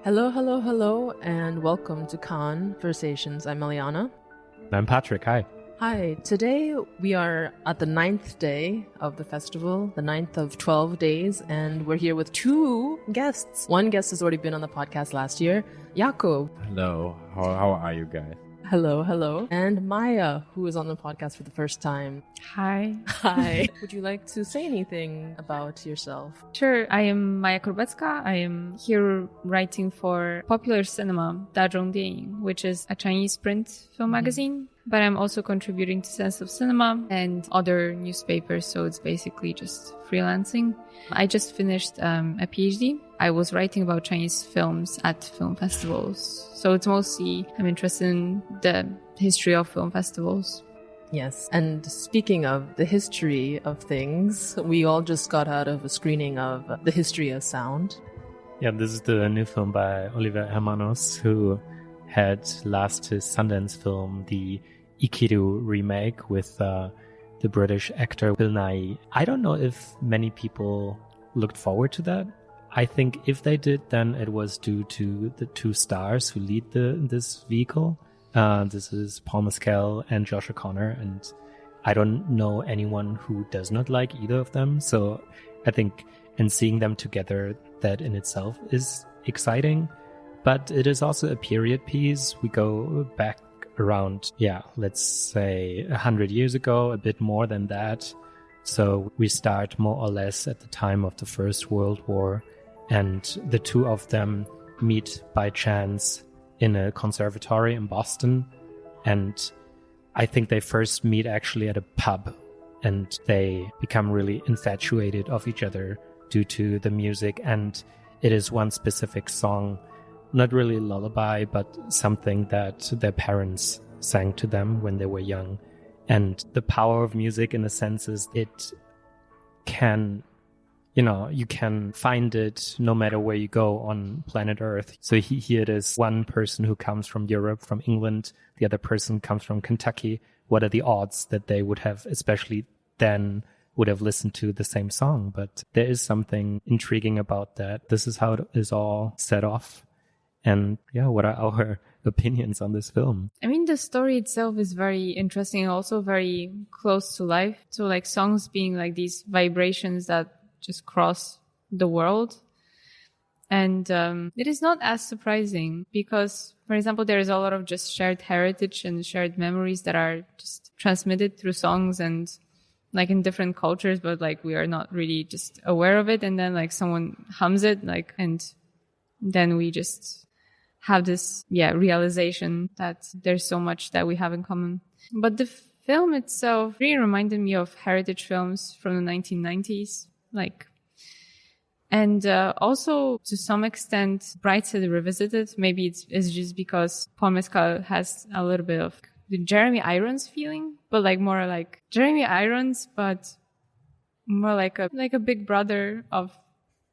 Hello, hello, hello, and welcome to Conversations. I'm Eliana. I'm Patrick. Hi. Hi. Today we are at the 9th day of the festival, the 9th of 12 days, and we're here with two guests. One guest has already been on the podcast last year, Jakob. Hello. How are you guys? Hello, hello. And Maja, who is on the podcast for the first time. Hi. Hi. Would you like to say anything about yourself? Sure. I am Maja Korbecka. I am here writing for Popular Cinema, 大众电影, which is a Chinese print film magazine. But I'm also contributing to Sense of Cinema and other newspapers, so it's basically just freelancing. I just finished a PhD. I was writing about Chinese films at film festivals. So it's mostly, I'm interested in the history of film festivals. Yes, and speaking of the history of things, we all just got out of a screening of The History of Sound. Yeah, this is the new film by Oliver Hermanus, who had last his Sundance film, the EKRANy remake with the British actor Bill Nighy. I don't know if many people looked forward to that. I think if they did, then it was due to the two stars who lead this vehicle. This is Paul Mescal and Josh O'Connor, and I don't know anyone who does not like either of them. So I think in seeing them together, that in itself is exciting. But it is also a period piece. We go back around, let's say 100 years ago, a bit more than that. So we start more or less at the time of the First World War, and the two of them meet by chance in a conservatory in Boston. And I think they first meet actually at a pub, and they become really infatuated of each other due to the music. And it is one specific song, not really a lullaby, but something that their parents sang to them when they were young. And the power of music, in a sense, is it can, you can find it no matter where you go on planet Earth. So here it is one person who comes from Europe, from England. The other person comes from Kentucky. What are the odds that they would have, especially then, would have listened to the same song? But there is something intriguing about that. This is how it is all set off. And what are our opinions on this film? I mean, the story itself is very interesting and also very close to life. So like songs being like these vibrations that just cross the world. And it is not as surprising because, for example, there is a lot of just shared heritage and shared memories that are just transmitted through songs and like in different cultures, but like we are not really just aware of it. And then like someone hums it, like, and then we just have this, realization that there's so much that we have in common. But the film itself really reminded me of heritage films from the 1990s, and also to some extent Brightside Revisited. Maybe it's just because Paul Mescal has a little bit of the Jeremy Irons feeling, but like more like Jeremy Irons, but more like a big brother of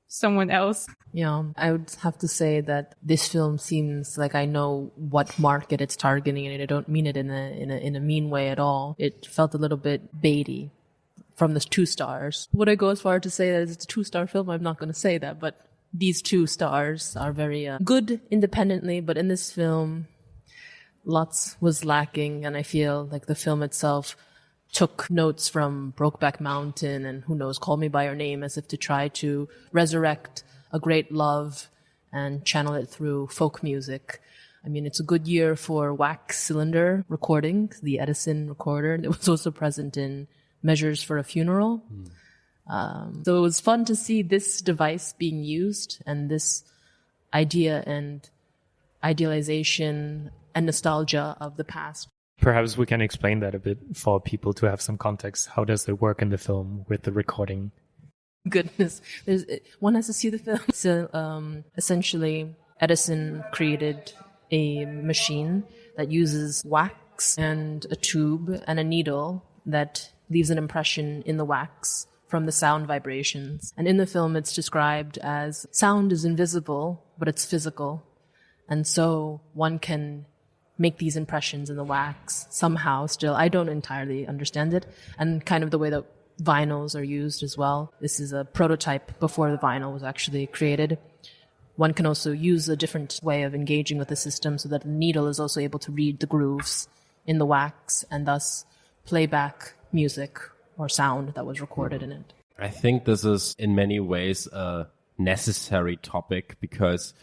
someone else. Yeah, I would have to say that this film seems like I know what market it's targeting, and I don't mean it in a mean way at all. It felt a little bit baity from the two stars. Would I go as far to say that it's a 2-star film? I'm not going to say that, but these two stars are very good independently, but in this film, lots was lacking, and I feel like the film itself took notes from Brokeback Mountain and who knows, Call Me By Your Name, as if to try to resurrect a great love and channel it through folk music. I mean, it's a good year for wax cylinder recording, the Edison recorder that was also present in Measures for a Funeral. So it was fun to see this device being used, and this idea and idealization and nostalgia of the past. Perhaps we can explain that a bit for people to have some context. How does it work in the film with the recording? Goodness, one has to see the film. So essentially, Edison created a machine that uses wax and a tube and a needle that leaves an impression in the wax from the sound vibrations. And in the film, it's described as sound is invisible, but it's physical. And so one can make these impressions in the wax somehow still. I don't entirely understand it. And kind of the way that vinyls are used as well. This is a prototype before the vinyl was actually created. one can also use a different way of engaging with the system so that the needle is also able to read the grooves in the wax and thus play back music or sound that was recorded in it. I think this is in many ways a necessary topic because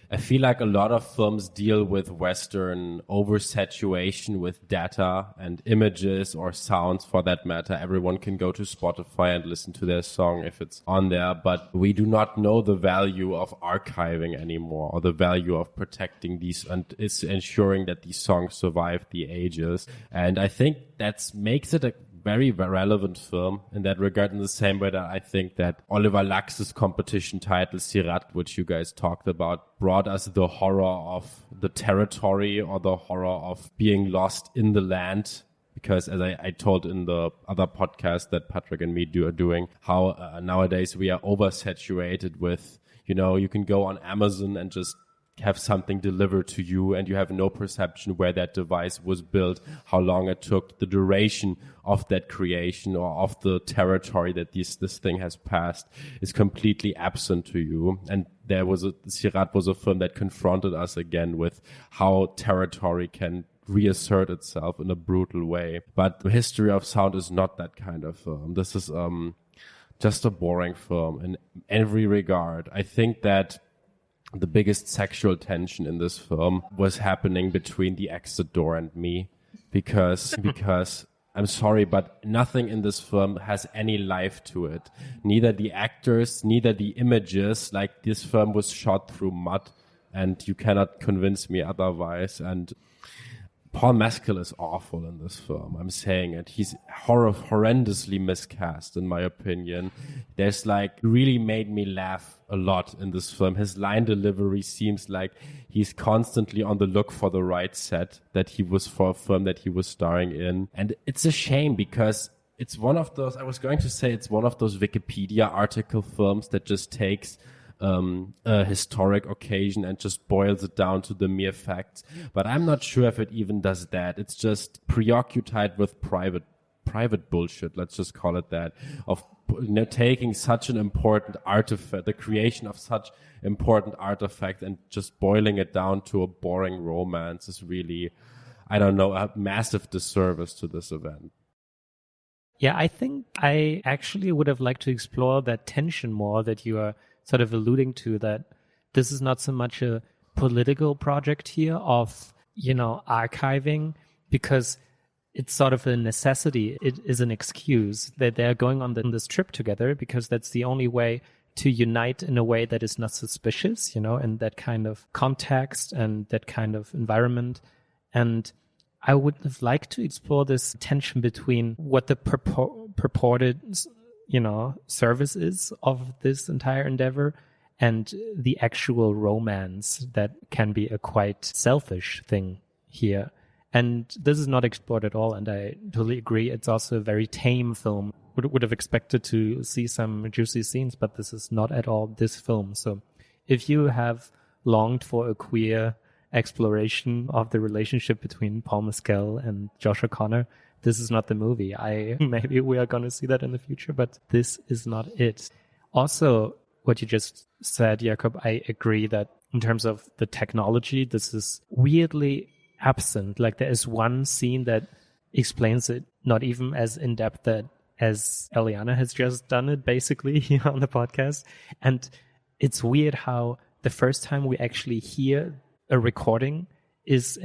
I feel like a lot of films deal with Western oversaturation with data and images or sounds for that matter. Everyone can go to Spotify and listen to their song if it's on there, but we do not know the value of archiving anymore or the value of protecting these and is ensuring that these songs survive the ages. And I think that makes it a very relevant film in that regard, in the same way that I think that Oliver Lax's competition title, Sirat, which you guys talked about, brought us the horror of the territory or the horror of being lost in the land. Because as I told in the other podcast that Patrick and me are doing, how nowadays we are oversaturated with, you can go on Amazon and just have something delivered to you and you have no perception where that device was built, how long it took, the duration of that creation or of the territory that this thing has passed is completely absent to you. And Sirat was a film that confronted us again with how territory can reassert itself in a brutal way. But The History of Sound is not that kind of film. This is just a boring film in every regard. I think that the biggest sexual tension in this film was happening between the exit door and me because I'm sorry, but nothing in this film has any life to it. Neither the actors, neither the images. Like, this film was shot through mud and you cannot convince me otherwise. And Paul Mescal is awful in this film. I'm saying it. He's horrendously miscast, in my opinion. There's really made me laugh a lot in this film. His line delivery seems like he's constantly on the look for the right set that he was for a film that he was starring in. And it's a shame because it's one of those, it's one of those Wikipedia article films that just takes a historic occasion and just boils it down to the mere facts. But I'm not sure if it even does that. It's just preoccupied with private bullshit, let's just call it that, of taking such an important artifact, the creation of such important artifact, and just boiling it down to a boring romance is really, I don't know, a massive disservice to this event. Yeah, I think I actually would have liked to explore that tension more that you are sort of alluding to, that this is not so much a political project here of, archiving, because it's sort of a necessity. It is an excuse that they're going on this trip together because that's the only way to unite in a way that is not suspicious, in that kind of context and that kind of environment. And I would have liked to explore this tension between what the purported service is of this entire endeavor and the actual romance that can be a quite selfish thing here. And this is not explored at all, and I totally agree. It's also a very tame film. Would have expected to see some juicy scenes, but this is not at all this film. So if you have longed for a queer exploration of the relationship between Paul Mescal and Josh O'Connor, this is not the movie. Maybe we are going to see that in the future, but this is not it. Also, what you just said, Jakob, I agree that in terms of the technology, this is weirdly absent. Like, there is one scene that explains it, not even as in-depth as Eliana has just done it, basically, here on the podcast. And it's weird how the first time we actually hear a recording is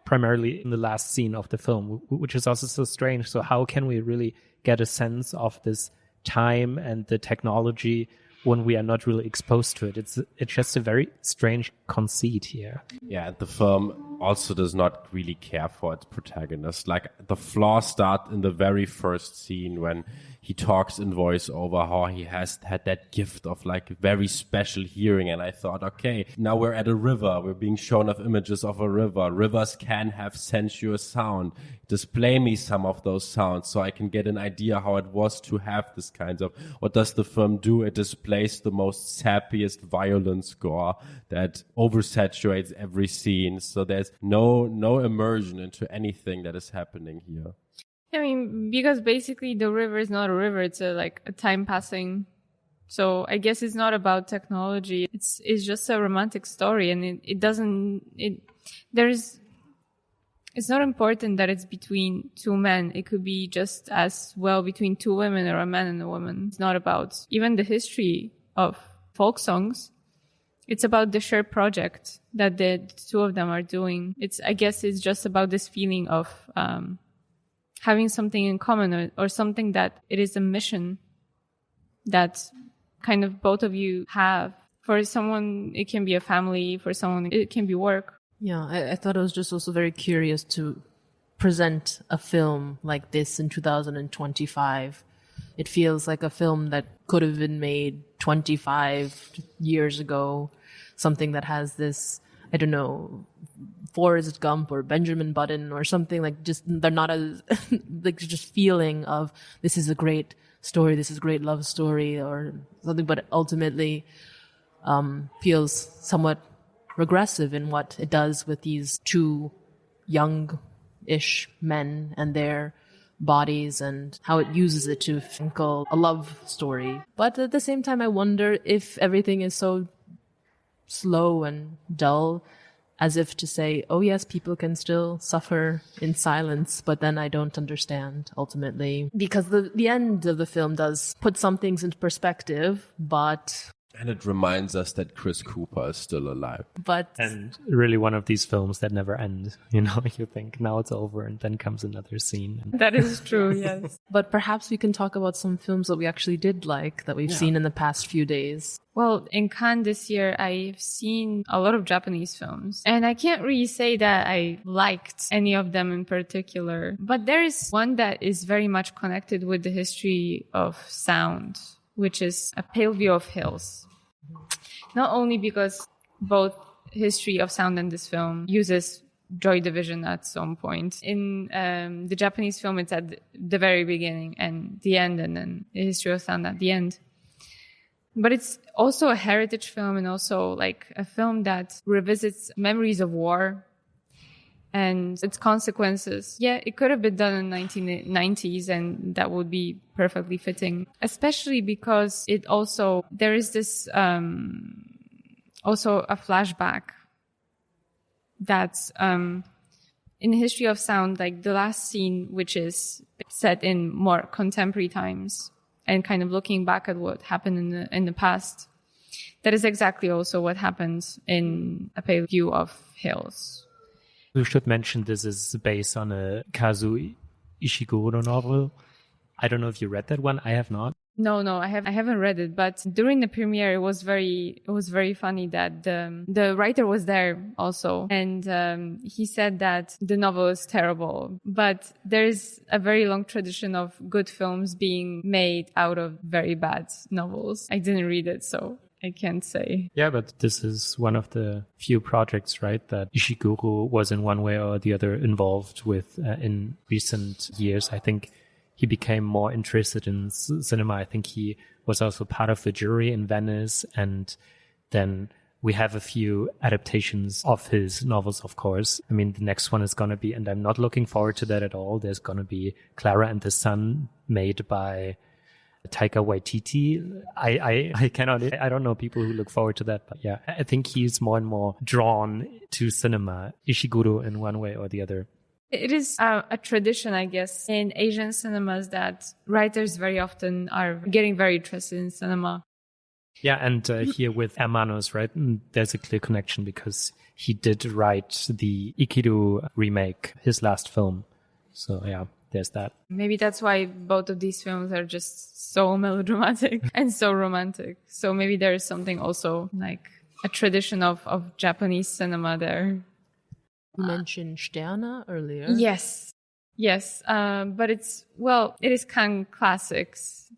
primarily in the last scene of the film, which is also so strange. So how can we really get a sense of this time and the technology when we are not really exposed to it? It's just a very strange conceit here. Yeah, the film also does not really care for its protagonist. Like, the flaws start in the very first scene when he talks in voiceover how he has had that gift of very special hearing. And I thought, okay, now we're at a river. We're being shown of images of a river. Rivers can have sensuous sound. Display me some of those sounds so I can get an idea how it was to have this kind of. What does the film do? It displays the most sappiest violence score that oversaturates every scene. So there's no immersion into anything that is happening here. I mean, because basically the river is not a river, it's a time passing So I guess it's not about technology. It's just a romantic story, and it's not important that it's between two men. It could be just as well between two women or a man and a woman. It's not about even the history of folk songs. It's about the shared project that the two of them are doing. I guess it's just about this feeling of having something in common or something that it is a mission that kind of both of you have. For someone, it can be a family. For someone, it can be work. Yeah, I thought it was just also very curious to present a film like this in 2025. It feels like a film that could have been made 25 years ago. Something that has this, I don't know, Forrest Gump or Benjamin Button or something like just, they're not as, like just feeling of this is a great story, this is a great love story or something, but ultimately feels somewhat regressive in what it does with these two young-ish men and their bodies and how it uses it to tinkle a love story. But at the same time, I wonder if everything is so slow and dull, as if to say, oh yes, people can still suffer in silence, but then I don't understand ultimately. Because the end of the film does put some things into perspective, but... And it reminds us that Chris Cooper is still alive. And really one of these films that never end. You know, you think now it's over and then comes another scene. That is true, yes. But perhaps we can talk about some films that we actually did like, that we've seen in the past few days. Well, in Cannes this year, I've seen a lot of Japanese films. And I can't really say that I liked any of them in particular. But there is one that is very much connected with the history of sound, which is A Pale View of Hills. Not only because both history of sound and this film uses Joy Division at some point. In the Japanese film, it's at the very beginning and the end, and then the history of sound at the end. But it's also a heritage film and also like a film that revisits memories of war and its consequences. Yeah, it could have been done in the 1990s and that would be perfectly fitting, especially because there is this also a flashback that's in the history of sound, like the last scene, which is set in more contemporary times and kind of looking back at what happened in the past. That is exactly also what happens in A Pale View of Hills. We should mention this is based on a Kazuo Ishiguro novel. I don't know if you read that one. I have not. No, I haven't read it. But during the premiere, it was very funny that the writer was there also, and he said that the novel is terrible. But there is a very long tradition of good films being made out of very bad novels. I didn't read it, so I can't say. Yeah, but this is one of the few projects, right, that Ishiguro was in one way or the other involved with in recent years. I think he became more interested in cinema. I think he was also part of the jury in Venice. And then we have a few adaptations of his novels, of course. I mean, the next one is going to be, and I'm not looking forward to that at all, there's going to be Clara and the Sun, made by Taika Waititi. I don't know people who look forward to that, but yeah, I think he's more and more drawn to cinema, Ishiguro, in one way or the other. It is a tradition, I guess, in Asian cinemas that writers very often are getting very interested in cinema. Yeah, and here with Hermanus, right, there's a clear connection because he did write the Ikiru remake, his last film. So yeah, there's that. Maybe that's why both of these films are just so melodramatic and so romantic. So maybe there is something also like a tradition of Japanese cinema there. You mentioned Sterne earlier. Yes. But it is Cannes classics.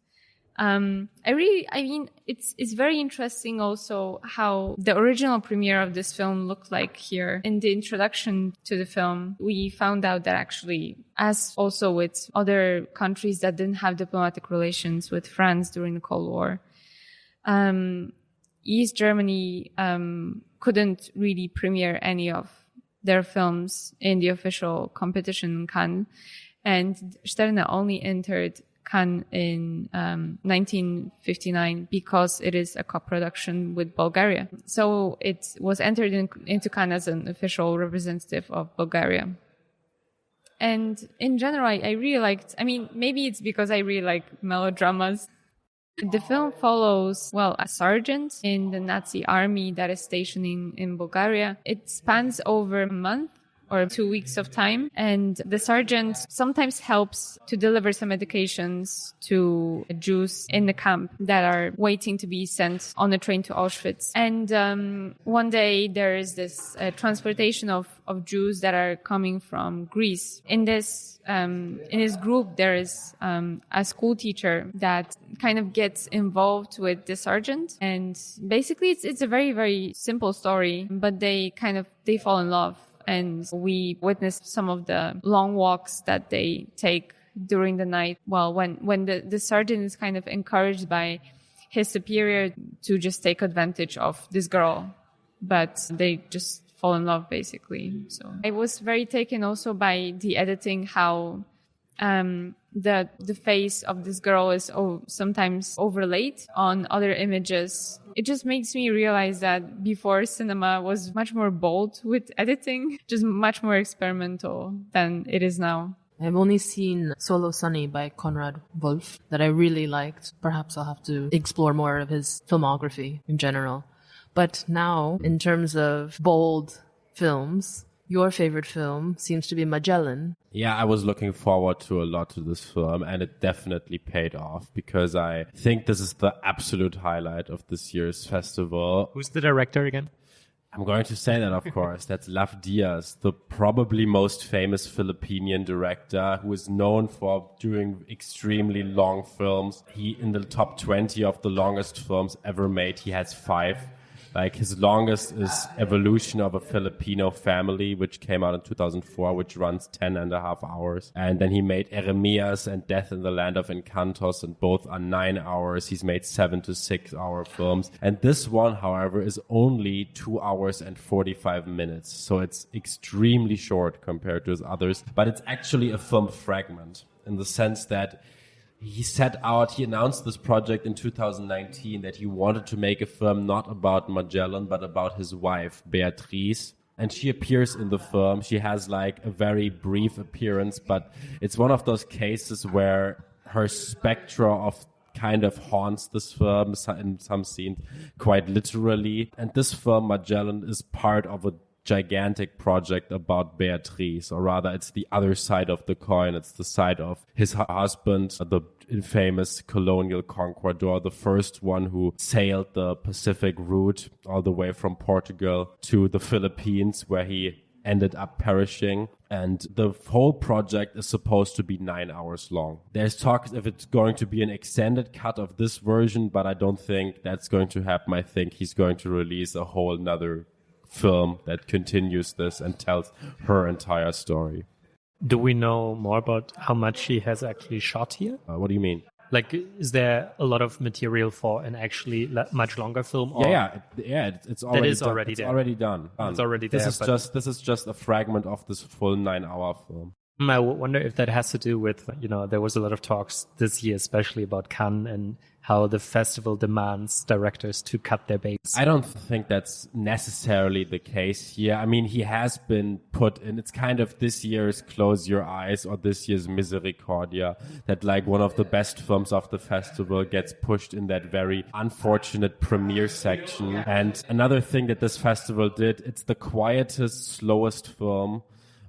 It's very interesting also how the original premiere of this film looked like here. In the introduction to the film, we found out that actually, as also with other countries that didn't have diplomatic relations with France during the Cold War, East Germany couldn't really premiere any of their films in the official competition in Cannes, and Sterne only entered Cannes in 1959 because it is a co-production with Bulgaria. So it was entered into Cannes as an official representative of Bulgaria. And in general, I really liked, maybe it's because I really like melodramas. The film follows, a sergeant in the Nazi army that is stationed in Bulgaria. It spans over a month or 2 weeks of time. And the sergeant sometimes helps to deliver some medications to Jews in the camp that are waiting to be sent on a train to Auschwitz. And one day there is this transportation of Jews that are coming from Greece. In this group, there is a school teacher that kind of gets involved with the sergeant. And basically it's a very, very simple story, but they fall in love. And we witnessed some of the long walks that they take during the night. Well, when the sergeant is kind of encouraged by his superior to just take advantage of this girl, but they just fall in love basically. So I was very taken also by the editing, how the face of this girl is sometimes overlaid on other images. It just makes me realize that before cinema was much more bold with editing, just much more experimental than it is now. I've only seen Solo Sunny by Konrad Wolf that I really liked. Perhaps I'll have to explore more of his filmography in general. But now, in terms of bold films, your favorite film seems to be Magellan. Yeah, I was looking forward to a lot to this film, and it definitely paid off because I think this is the absolute highlight of this year's festival. Who's the director again? I'm going to say that, of course. That's Lav Diaz, the probably most famous Filipinian director who is known for doing extremely long films. He, in the top 20 of the longest films ever made, he has 5. Like his longest is Evolution of a Filipino Family, which came out in 2004, which runs 10.5 hours. And then he made Eremias and Death in the Land of Encantos, and both are 9 hours. He's made 7 to 6 hour films. And this one, however, is only 2 hours and 45 minutes. So it's extremely short compared to his others. But it's actually a film fragment in the sense that he announced this project in 2019 that he wanted to make a film not about Magellan, but about his wife, Beatriz. And she appears in the film. She has like a very brief appearance, but it's one of those cases where her spectra of kind of haunts this film in some scenes quite literally. And this film, Magellan, is part of a gigantic project about Beatriz, or rather it's the other side of the coin. It's the side of his husband, the infamous colonial conquistador, the first one who sailed the Pacific route all the way from Portugal to the Philippines, where he ended up perishing. And the whole project is supposed to be 9 hours long. There's talk if it's going to be an extended cut of this version, but I don't think that's going to happen. I think he's going to release a whole nother film that continues this and tells her entire story. Do we know more about how much he has actually shot here? What do you mean? Like, is there a lot of material for an actually much longer film? Or It's already done. It's already done. It's already there. This is just a fragment of this full 9 hour film. I wonder if that has to do with, there was a lot of talks this year, especially about Cannes and how the festival demands directors to cut their baits. I don't think that's necessarily the case here. I mean, he has been put in, it's kind of this year's Close Your Eyes or this year's Misericordia, that like one of the best films of the festival gets pushed in that very unfortunate premiere section. And another thing that this festival did, it's the quietest, slowest film.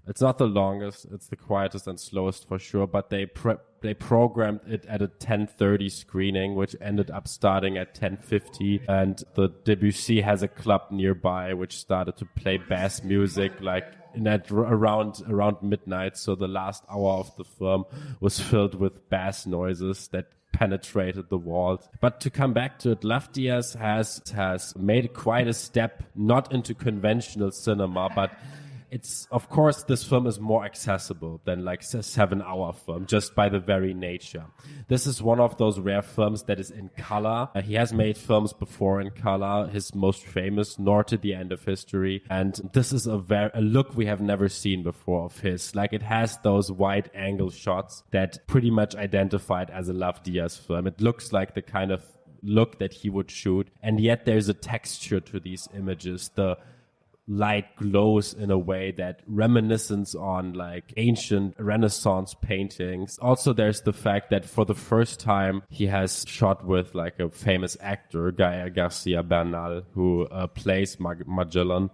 It's not the longest, it's the quietest and slowest for sure, but they programmed it at a 10:30 screening, which ended up starting at 10:50. And the Debussy has a club nearby, which started to play bass music like in that around midnight. So the last hour of the film was filled with bass noises that penetrated the walls. But to come back to it, Lav Diaz has made quite a step, not into conventional cinema, but it's, of course, this film is more accessible than like a 7-hour film, just by the very nature. This is one of those rare films that is in color. He has made films before in color, his most famous, North at the End of History. And this is a look we have never seen before of his. Like, it has those wide angle shots that pretty much identified as a Lav Diaz film. It looks like the kind of look that he would shoot, and yet there's a texture to these images. The light glows in a way that reminiscence on like ancient Renaissance paintings. Also, there's the fact that for the first time he has shot with like a famous actor, Gael Garcia Bernal, who plays Magellan.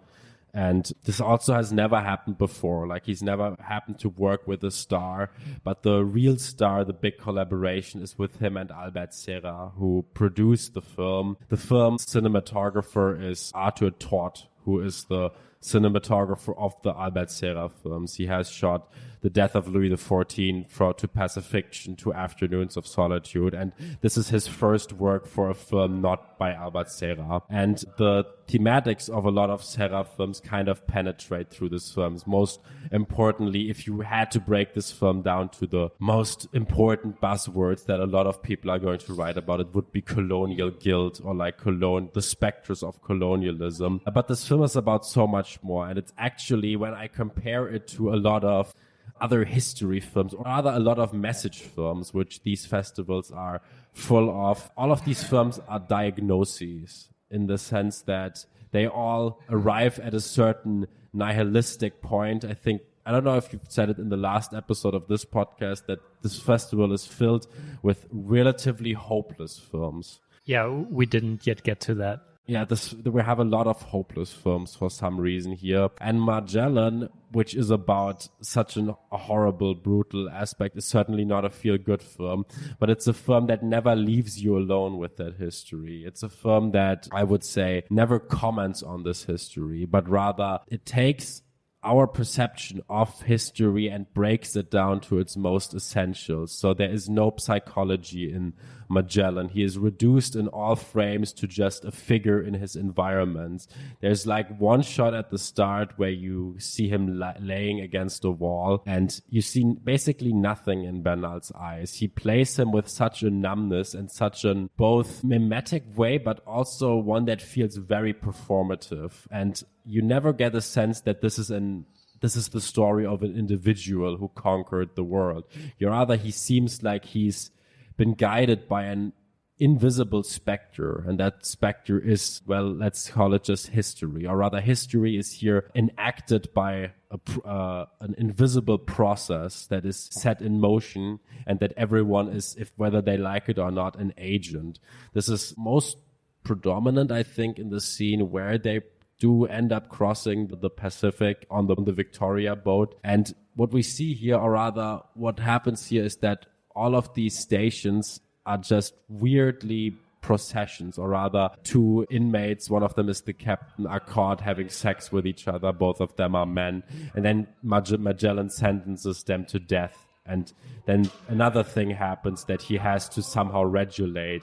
And this also has never happened before. Like, he's never happened to work with a star. But the real star, the big collaboration, is with him and Albert Serra, who produced the film. The film's cinematographer is Arthur Toth, who is the cinematographer of the Albert Serra films. He has shot The Death of Louis XIV, to Pacifiction, to Afternoons of Solitude. And this is his first work for a film not by Albert Serra. And the thematics of a lot of Serra films kind of penetrate through these films. Most importantly, if you had to break this film down to the most important buzzwords that a lot of people are going to write about, it would be colonial guilt, or like the specters of colonialism. But this film is about so much more. And it's actually, when I compare it to a lot of other history films, or rather a lot of message films, which these festivals are full of, all of these films are diagnoses, in the sense that they all arrive at a certain nihilistic point. I don't know if you've said it in the last episode of this podcast, that this festival is filled with relatively hopeless films. Yeah, we didn't yet get to that. Yeah, we have a lot of hopeless films for some reason here. And Magellan, which is about such a horrible, brutal aspect, is certainly not a feel-good film. But it's a film that never leaves you alone with that history. It's a film that, I would say, never comments on this history, but rather it takes our perception of history and breaks it down to its most essentials. So there is no psychology in Magellan. He is reduced in all frames to just a figure in his environment. There's like one shot at the start where you see him laying against a wall, and you see basically nothing in Bernal's eyes. He plays him with such a numbness and such an both mimetic way, but also one that feels very performative. And you never get a sense that this is the story of an individual who conquered the world. Rather, he seems like he's been guided by an invisible specter, and that specter is, well, let's call it just history. Or rather, history is here enacted by an invisible process that is set in motion, and that everyone is, whether they like it or not, an agent. This is most predominant, I think, in the scene where they do end up crossing the Pacific on the Victoria boat. And what we see here, or rather what happens here, is that all of these stations are just weirdly processions, or rather two inmates, one of them is the captain, are caught having sex with each other. Both of them are men. And then Magellan sentences them to death. And then another thing happens that he has to somehow regulate.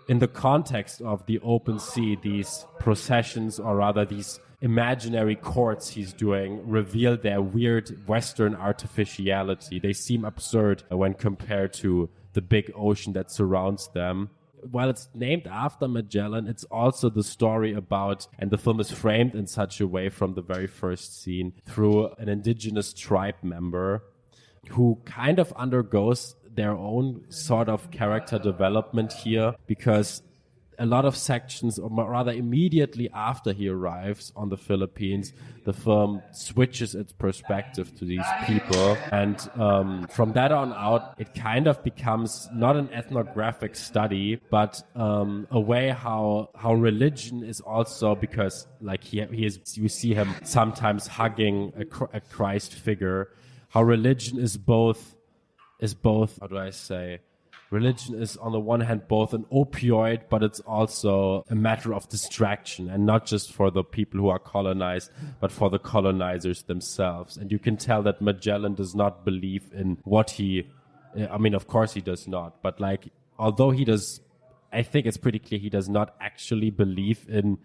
In the context of the open sea, these processions, or rather these imaginary courts he's doing, reveal their weird Western artificiality. They seem absurd when compared to the big ocean that surrounds them. While it's named after Magellan, it's also the story about, and the film is framed in such a way from the very first scene, through an indigenous tribe member who kind of undergoes their own sort of character development here, because a lot of sections, or rather immediately after he arrives on the Philippines, the film switches its perspective to these people. And from that on out, it kind of becomes not an ethnographic study, but a way how religion is also, because like you see him sometimes hugging a Christ figure, how religion is both, how do I say, religion is on the one hand both an opioid, but it's also a matter of distraction, and not just for the people who are colonized, but for the colonizers themselves. And you can tell that Magellan does not believe in of course he does not, but like, although he does, I think it's pretty clear he does not actually believe in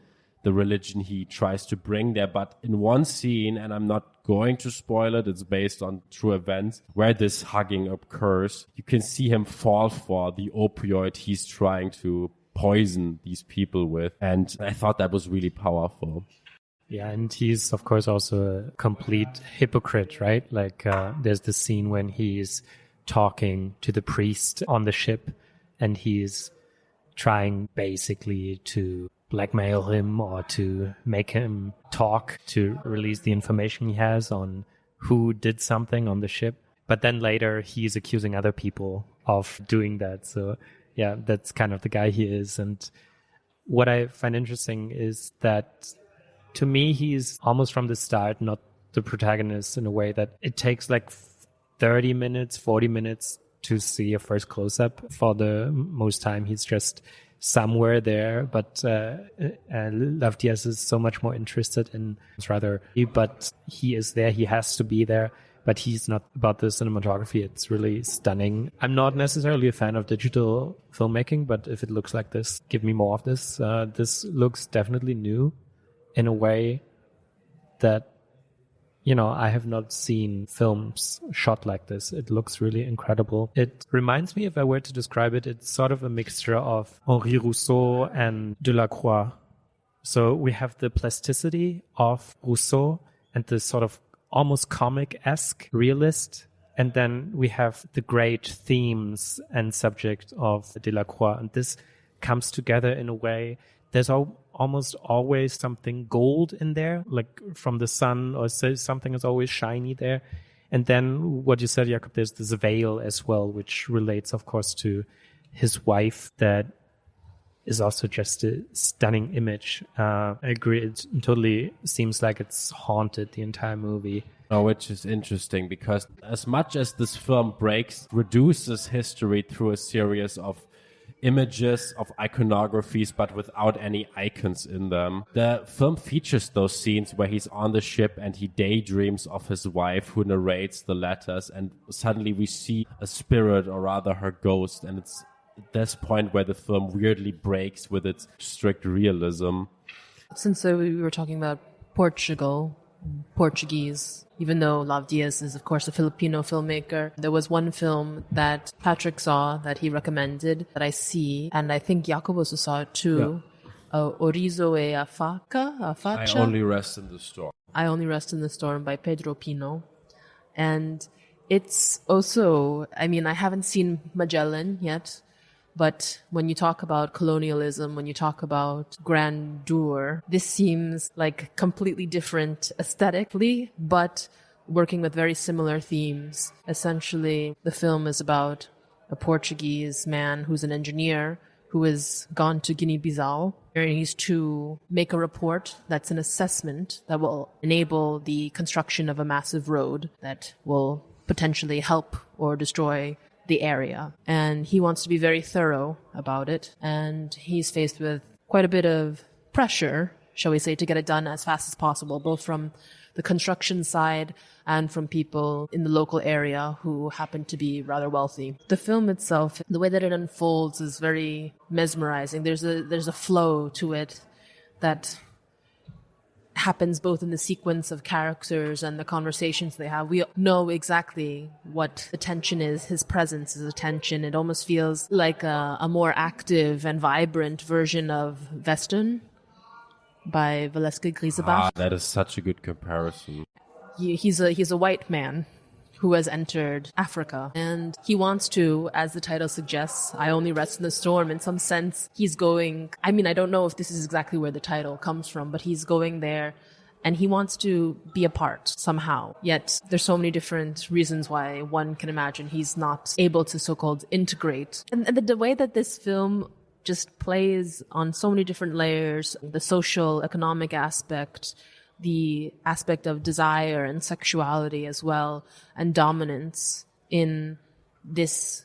the religion he tries to bring there. But in one scene, and I'm not going to spoil it, it's based on true events, where this hugging occurs, you can see him fall for the opioid he's trying to poison these people with. And I thought that was really powerful. Yeah, and he's, of course, also a complete hypocrite, right? Like, there's the scene when he's talking to the priest on the ship, and he's trying basically to blackmail him or to make him talk to release the information he has on who did something on the ship. But then later he's accusing other people of doing that. So yeah, that's kind of the guy he is. And what I find interesting is that to me, he's almost from the start not the protagonist in a way that it takes like 30 minutes, 40 minutes to see a first close-up. For the most time, he's just somewhere there, but Lav Diaz is so much more interested in but he is there, he has to be there, but he's not about the cinematography. It's really stunning. I'm not necessarily a fan of digital filmmaking, but if it looks like this, give me more of this. This looks definitely new in a way that, you know, I have not seen films shot like this. It looks really incredible. It reminds me, if I were to describe it, it's sort of a mixture of Henri Rousseau and Delacroix. So we have the plasticity of Rousseau and the sort of almost comic-esque realist. And then we have the great themes and subject of Delacroix. And this comes together in a way. There's almost always something gold in there, like from the sun, or something is always shiny there. And then what you said, Jakob, there's this veil as well, which relates, of course, to his wife. That is also just a stunning image. I agree. It totally seems like it's haunted the entire movie. Oh, which is interesting because as much as this film reduces history through a series of images of iconographies, but without any icons in them. The film features those scenes where he's on the ship and he daydreams of his wife who narrates the letters, and suddenly we see a spirit, or rather her ghost, and it's at this point where the film weirdly breaks with its strict realism. Since we were talking about Portuguese, even though Lav Diaz is, of course, a Filipino filmmaker, there was one film that Patrick saw that he recommended that I see, and I think Jakob also saw it too. Yeah. Riso e a Faca? I Only Rest in the Storm. I Only Rest in the Storm by Pedro Pinho. And it's also, I mean, I haven't seen Magellan yet, but when you talk about colonialism, when you talk about grandeur, this seems like completely different aesthetically, but working with very similar themes. Essentially, the film is about a Portuguese man who's an engineer who has gone to Guinea-Bissau. And he's to make a report that's an assessment that will enable the construction of a massive road that will potentially help or destroy the area. And he wants to be very thorough about it. And he's faced with quite a bit of pressure, shall we say, to get it done as fast as possible, both from the construction side and from people in the local area who happen to be rather wealthy. The film itself, the way that it unfolds is very mesmerizing. There's a flow to it that happens both in the sequence of characters and the conversations they have. We know exactly what the tension is. His presence is a tension. It almost feels like a more active and vibrant version of Western by Valeska Grisebach. That is such a good comparison. He's a white man who has entered Africa, and he wants to, as the title suggests, I Only Rest in the Storm. In some sense, he's going, I mean, I don't know if this is exactly where the title comes from, but he's going there and he wants to be a part somehow. Yet there's so many different reasons why one can imagine he's not able to so-called integrate. And the way that this film just plays on so many different layers, the social, economic aspect, the aspect of desire and sexuality as well, and dominance in this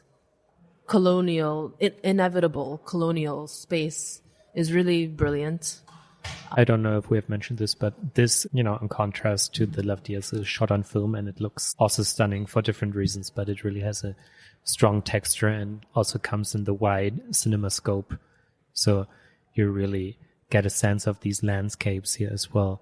inevitable colonial space is really brilliant. I don't know if we have mentioned this, but this, you know, in contrast to the Lav Diaz, is shot on film, and it looks also stunning for different reasons, but it really has a strong texture and also comes in the wide cinema scope. So you really get a sense of these landscapes here as well.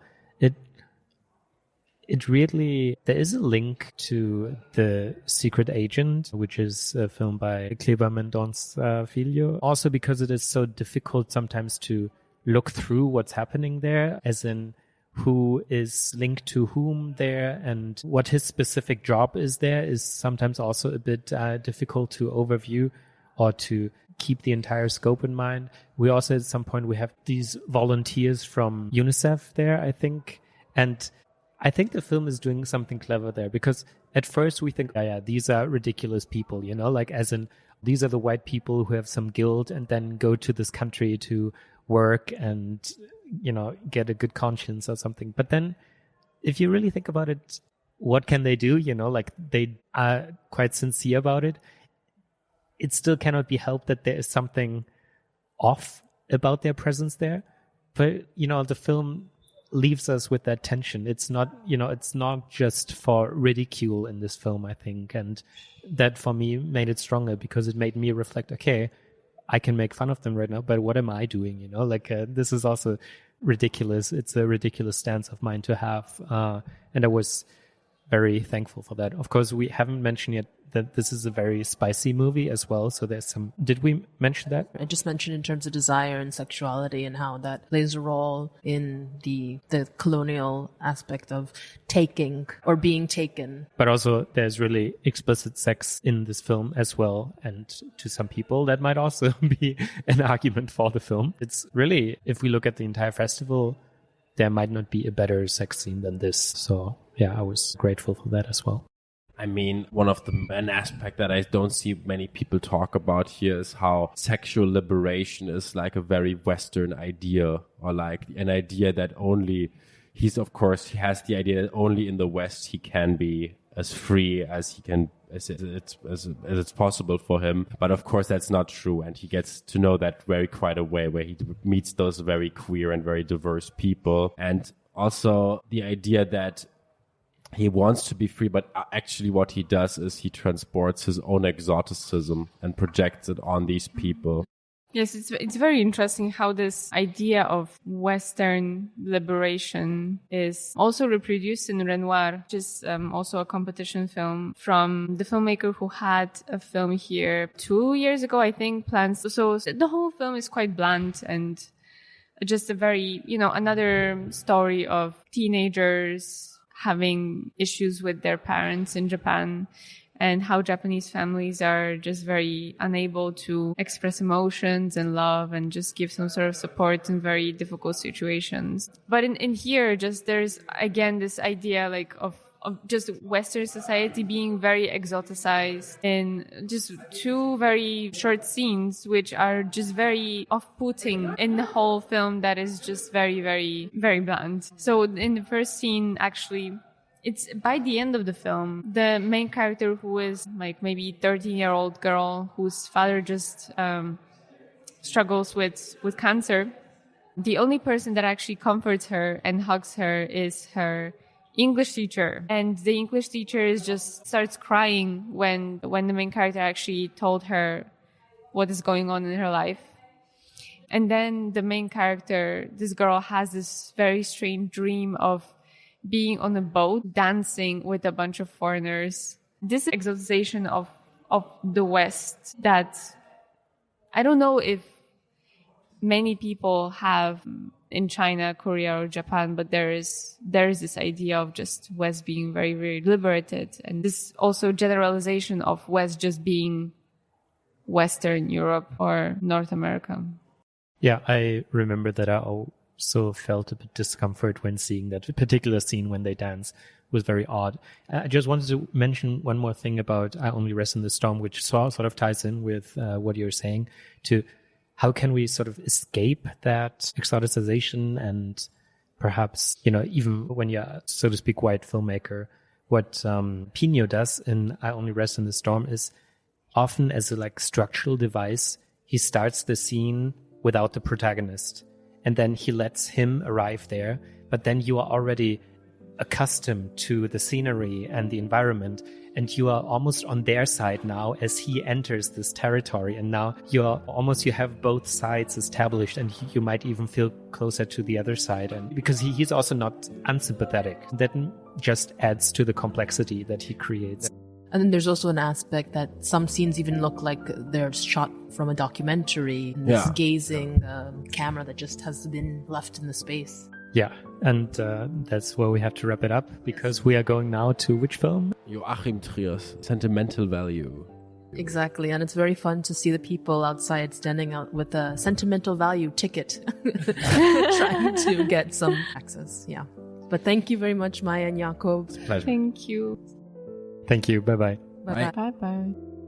It really, there is a link to The Secret Agent, which is a film by Kleber Mendonça Filho. Also because it is so difficult sometimes to look through what's happening there, as in who is linked to whom there and what his specific job is there is sometimes also a bit difficult to overview or to keep the entire scope in mind. We also, at some point, we have these volunteers from UNICEF there, I think. And I think the film is doing something clever there, because at first we think, yeah, these are ridiculous people, you know, like as in these are the white people who have some guilt and then go to this country to work and, you know, get a good conscience or something. But then if you really think about it, what can they do? You know, like they are quite sincere about it. It still cannot be helped that there is something off about their presence there. But, you know, the film leaves us with that tension. It's not, you know, it's not just for ridicule in this film, I think. And that for me made it stronger, because it made me reflect, okay, I can make fun of them right now, but what am I doing? You know, like this is also ridiculous. It's a ridiculous stance of mine to have. And I was very thankful for that. Of course, we haven't mentioned yet that this is a very spicy movie as well. So there's some, did we mention that? I just mentioned in terms of desire and sexuality and how that plays a role in the colonial aspect of taking or being taken. But also there's really explicit sex in this film as well. And to some people that might also be an argument for the film. It's really, if we look at the entire festival, there might not be a better sex scene than this. So yeah, I was grateful for that as well. I mean, an aspect that I don't see many people talk about here is how sexual liberation is like a very Western idea, or like an idea that only he has the idea that only in the West he can be as free as he can, as it's possible for him. But of course that's not true. And he gets to know that very quite a way, where he meets those very queer and very diverse people. And also the idea that he wants to be free, but actually what he does is he transports his own exoticism and projects it on these people. Yes, it's very interesting how this idea of Western liberation is also reproduced in Renoir, which is also a competition film from the filmmaker who had a film here 2 years ago, I think, plans. So the whole film is quite blunt and just a very, you know, another story of teenagers having issues with their parents in Japan, and how Japanese families are just very unable to express emotions and love and just give some sort of support in very difficult situations. But in here, just there's again this idea like of just Western society being very exoticized in just two very short scenes, which are just very off-putting in the whole film that is just very, very, very blunt. So in the first scene, actually, it's by the end of the film, the main character, who is like maybe 13-year-old girl whose father just struggles with cancer, the only person that actually comforts her and hugs her is her English teacher. And the English teacher just starts crying when the main character actually told her what is going on in her life. And then the main character, this girl, has this very strange dream of being on a boat, dancing with a bunch of foreigners. This exotization of the West that I don't know if many people have in China, Korea, or Japan, but there is this idea of just West being very, very liberated, and this also generalization of West just being Western Europe or North America. Yeah, I remember that I also felt a bit discomfort when seeing that particular scene when they dance. Was very odd. I just wanted to mention one more thing about I Only Rest in the Storm, which sort of ties in with what you're saying, to how can we sort of escape that exoticization, and perhaps, you know, even when you're, so to speak, white filmmaker, what Pinho does in I Only Rest in the Storm is often as a like structural device, he starts the scene without the protagonist, and then he lets him arrive there, but then you are already accustomed to the scenery and the environment, and you are almost on their side now as he enters this territory, and now you have both sides established, and you might even feel closer to the other side, and because he's also not unsympathetic. That just adds to the complexity that he creates. And then there's also an aspect that some scenes even look like they're shot from a documentary. This gazing camera that just has been left in the space. Yeah, and that's where we have to wrap it up, because we are going now to which film? Joachim Trier's Sentimental Value. Exactly, and it's very fun to see the people outside standing out with a sentimental value ticket, trying to get some access. Yeah. But thank you very much, Maja and Jakob. Pleasure. Thank you. Thank you. Bye-bye. Bye-bye. Bye-bye.